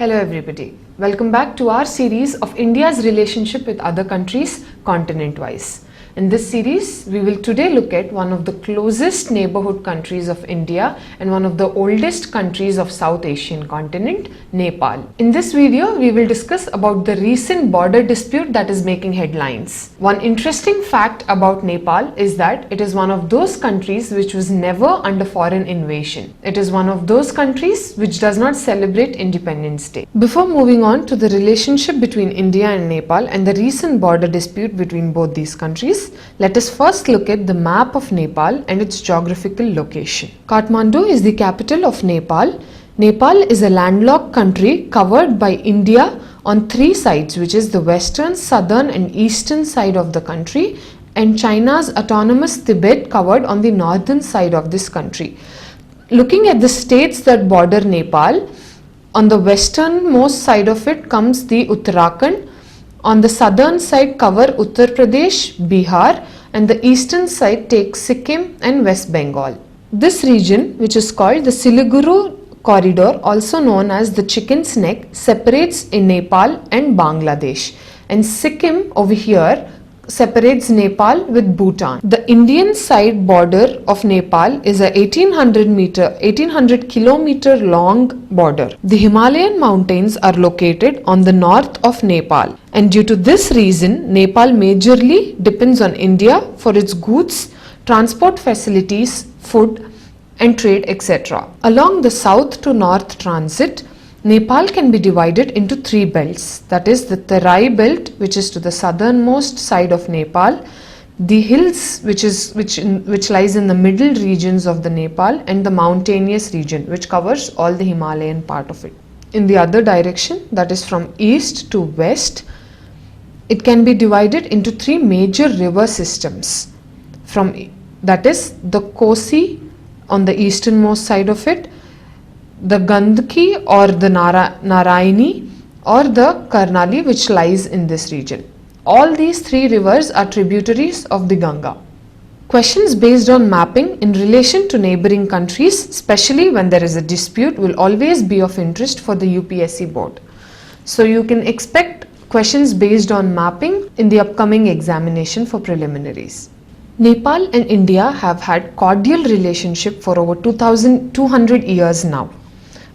Hello everybody, welcome back to our series of India's relationship with other countries continent-wise. In this series, we will today look at one of the closest neighborhood countries of India and one of the oldest countries of South Asian continent, Nepal. In this video, we will discuss about the recent border dispute that is making headlines. One interesting fact about Nepal is that it is one of those countries which was never under foreign invasion. It is one of those countries which does not celebrate Independence Day. Before moving on to the relationship between India and Nepal and the recent border dispute between both these countries, let us first look at the map of Nepal and its geographical location. Kathmandu is the capital of Nepal. Nepal is a landlocked country covered by India on three sides, which is the western, southern and eastern side of the country, and China's autonomous Tibet covered on the northern side of this country. Looking at the states that border Nepal, on the westernmost side of it comes the Uttarakhand. On the southern side cover Uttar Pradesh, Bihar, and the eastern side takes Sikkim and West Bengal. This region, which is called the Siliguru corridor, also known as the Chicken's Neck, separates in Nepal and Bangladesh, and Sikkim over here separates Nepal with Bhutan. The Indian side border of Nepal is a 1800 kilometer long border. The Himalayan mountains are located on the north of Nepal, and due to this reason, Nepal majorly depends on India for its goods, transport facilities, food and trade, etc. Along the south to north transit, Nepal can be divided into three belts, that is the Terai belt, which is to the southernmost side of Nepal, the hills which lies in the middle regions of the Nepal, and the mountainous region which covers all the Himalayan part of it. In the other direction, that is from east to west, it can be divided into three major river systems, that is the Kosi on the easternmost side of it, the Gandaki or the Narayani or the Karnali, which lies in this region. All these three rivers are tributaries of the Ganga. Questions based on mapping in relation to neighboring countries, especially when there is a dispute, will always be of interest for the UPSC board. So you can expect questions based on mapping in the upcoming examination for preliminaries. Nepal and India have had cordial relationship for over 200 years now.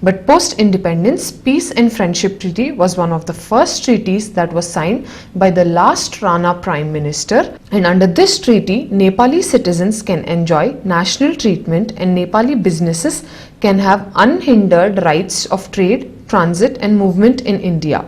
But post-independence, Peace and Friendship Treaty was one of the first treaties that was signed by the last Rana Prime Minister, and under this treaty, Nepali citizens can enjoy national treatment and Nepali businesses can have unhindered rights of trade, transit and movement in India.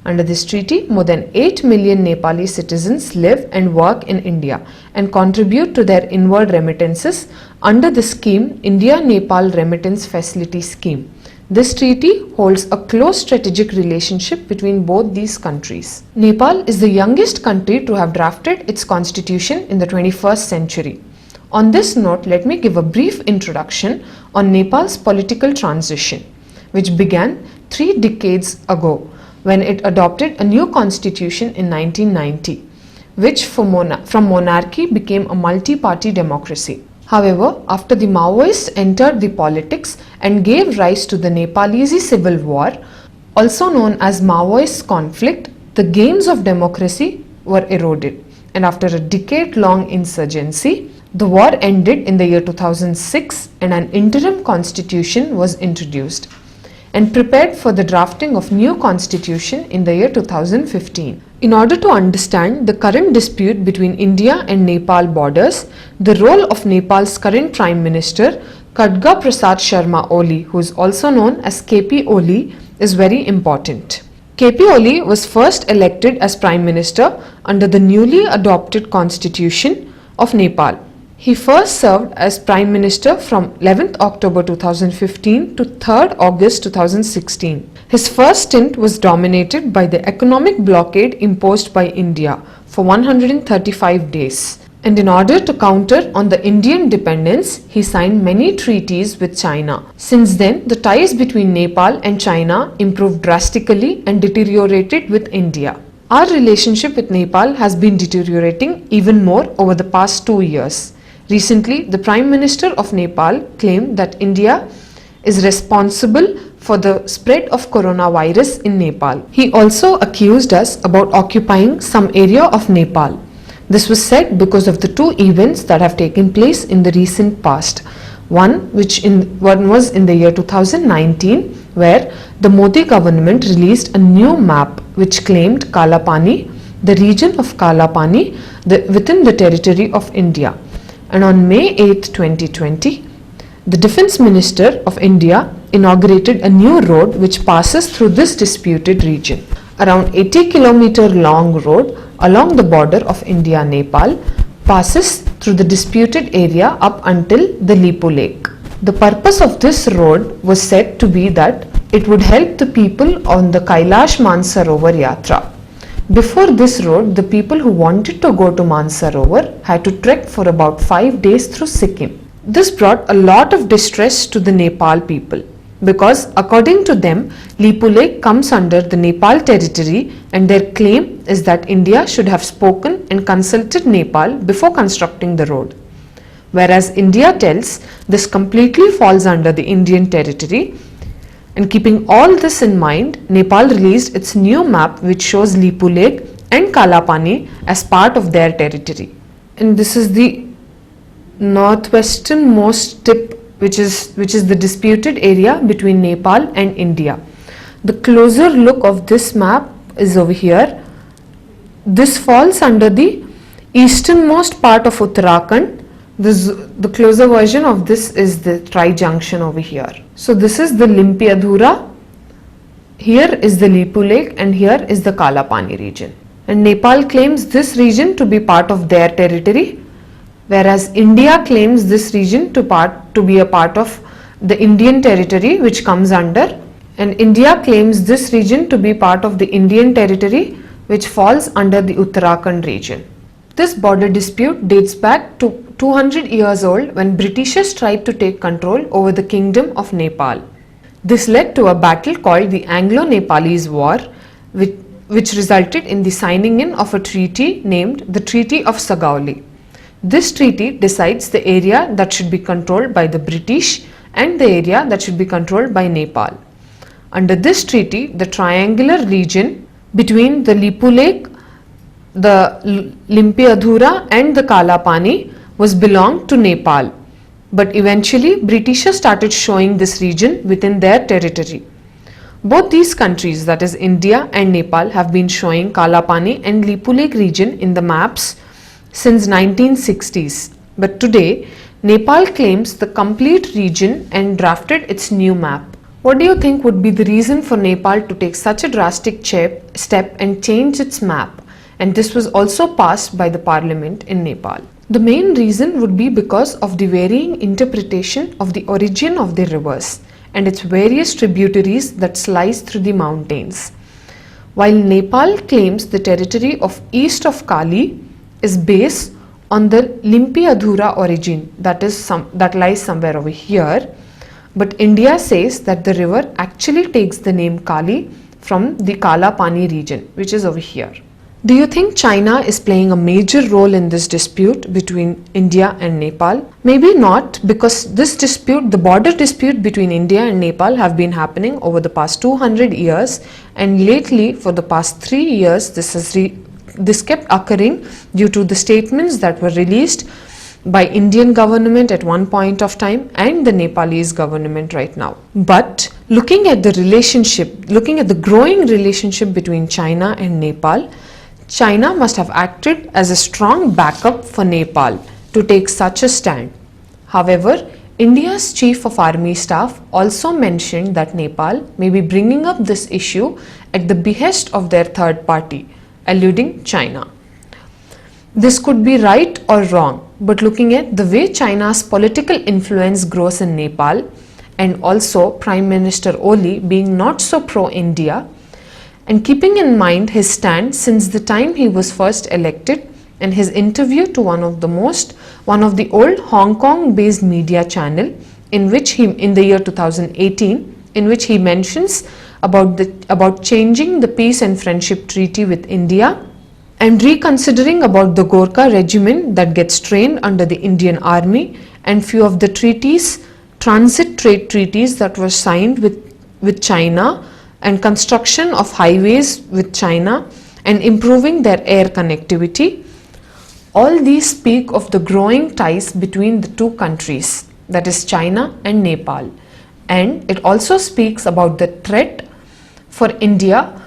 Under this treaty, more than 8 million Nepali citizens live and work in India and contribute to their inward remittances under the scheme India-Nepal Remittance Facility Scheme. This treaty holds a close strategic relationship between both these countries. Nepal is the youngest country to have drafted its constitution in the 21st century. On this note, let me give a brief introduction on Nepal's political transition, which began 3 decades ago when it adopted a new constitution in 1990, which from monarchy became a multi-party democracy. However, after the Maoists entered the politics and gave rise to the Nepalese Civil War, also known as Maoist conflict, the gains of democracy were eroded, and after a decade-long insurgency, the war ended in the year 2006 and an interim constitution was introduced and prepared for the drafting of new constitution in the year 2015. In order to understand the current dispute between India and Nepal borders, the role of Nepal's current Prime Minister, Khadga Prasad Sharma Oli, who is also known as KP Oli, is very important. KP Oli was first elected as Prime Minister under the newly adopted Constitution of Nepal. He first served as Prime Minister from 11th October 2015 to 3rd August 2016. His first stint was dominated by the economic blockade imposed by India for 135 days. And in order to counter on the Indian dependence, he signed many treaties with China. Since then, the ties between Nepal and China improved drastically and deteriorated with India. Our relationship with Nepal has been deteriorating even more over the past 2 years. Recently, the Prime Minister of Nepal claimed that India is responsible for the spread of coronavirus in Nepal. He also accused us about occupying some area of Nepal. This was said because of the two events that have taken place in the recent past. One was in the year 2019, where the Modi government released a new map which claimed Kala Pani, the region of Kala Pani, within the territory of India. And on May 8, 2020, the Defence Minister of India inaugurated a new road which passes through this disputed region. Around 80-kilometer long road along the border of India-Nepal passes through the disputed area up until the Lipu Lake. The purpose of this road was said to be that it would help the people on the Kailash Mansarovar Yatra. Before this road, the people who wanted to go to Mansarovar had to trek for about 5 days through Sikkim. This brought a lot of distress to the Nepal people, because according to them, Lipu Lake comes under the Nepal territory, and their claim is that India should have spoken and consulted Nepal before constructing the road. Whereas India tells this completely falls under the Indian territory. And keeping all this in mind, Nepal released its new map which shows Lipu Lake and Kala Pani as part of their territory. And this is the northwesternmost tip, which is the disputed area between Nepal and India. The closer look of this map is over here. This falls under the easternmost part of Uttarakhand. The closer version of this is the tri-junction over here. So this is the Limpiadhura, here is the Lipu Lake, and here is the Kala Pani region. And Nepal claims this region to be part of their territory, whereas India claims this region to be a part of the Indian territory which comes under, and India claims this region to be part of the Indian territory which falls under the Uttarakhand region. This border dispute dates back to 200 years old, when Britishers tried to take control over the kingdom of Nepal. This led to a battle called the Anglo-Nepalese War, which resulted in the signing in of a treaty named the Treaty of Sagauli. This treaty decides the area that should be controlled by the British and the area that should be controlled by Nepal. Under this treaty, the triangular region between the Lipu Lake, the Limpiadhura and the Kala Pani was belonged to Nepal, but eventually Britishers started showing this region within their territory. Both these countries, that is India and Nepal, have been showing Kala Pani and Lipu Lake region in the maps since 1960s, but today Nepal claims the complete region and drafted its new map. What do you think would be the reason for Nepal to take such a drastic step and change its map? And this was also passed by the parliament in Nepal. The main reason would be because of the varying interpretation of the origin of the rivers and its various tributaries that slice through the mountains. While Nepal claims the territory of east of Kali is based on the Limpiadhura origin, that lies somewhere over here, but India says that the river actually takes the name Kali from the Kala Pani region, which is over here. Do you think China is playing a major role in this dispute between India and Nepal? Maybe not, because this dispute, the border dispute between India and Nepal, have been happening over the past 200 years, and lately for the past 3 years this kept occurring due to the statements that were released by Indian government at one point of time and the Nepalese government right now. But looking at the growing relationship between China and Nepal, China must have acted as a strong backup for Nepal to take such a stand. However, India's Chief of Army Staff also mentioned that Nepal may be bringing up this issue at the behest of their third party, alluding China. This could be right or wrong, but looking at the way China's political influence grows in Nepal, and also Prime Minister Oli being not so pro-India, and keeping in mind his stand since the time he was first elected, and his interview to one of the old Hong Kong based media channel in the year 2018, in which he mentions about changing the peace and friendship treaty with India and reconsidering about the Gorkha regiment that gets trained under the Indian Army, and few of the transit trade treaties that were signed with with China and construction of highways with China and improving their air connectivity. All these speak of the growing ties between the two countries, that is China and Nepal. And it also speaks about the threat for India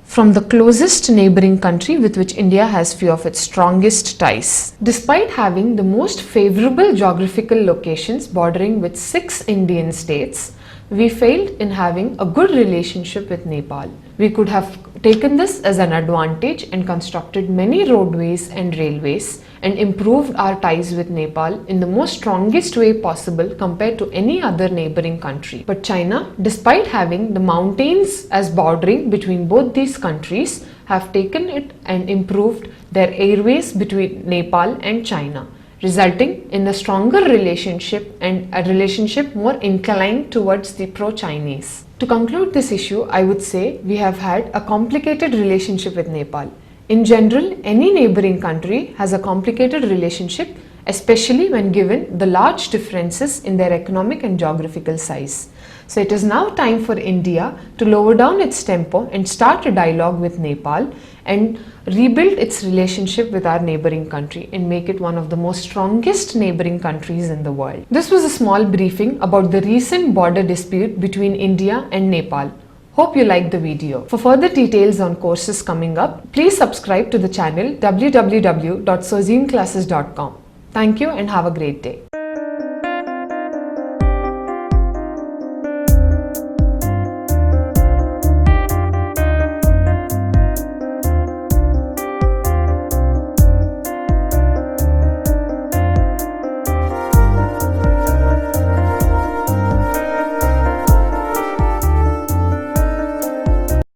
from the closest neighboring country with which India has few of its strongest ties. Despite having the most favorable geographical locations bordering with 6 Indian states, we failed in having a good relationship with Nepal. We could have taken this as an advantage and constructed many roadways and railways and improved our ties with Nepal in the most strongest way possible compared to any other neighboring country. But China, despite having the mountains as bordering between both these countries, have taken it and improved their airways between Nepal and China, resulting in a stronger relationship and a relationship more inclined towards the pro-Chinese. To conclude this issue, I would say we have had a complicated relationship with Nepal. In general, any neighboring country has a complicated relationship, especially when given the large differences in their economic and geographical size. So it is now time for India to lower down its tempo and start a dialogue with Nepal and rebuild its relationship with our neighboring country and make it one of the most strongest neighboring countries in the world. This was a small briefing about the recent border dispute between India and Nepal. Hope you liked the video. For further details on courses coming up, please subscribe to the channel www.sozineclasses.com. Thank you and have a great day.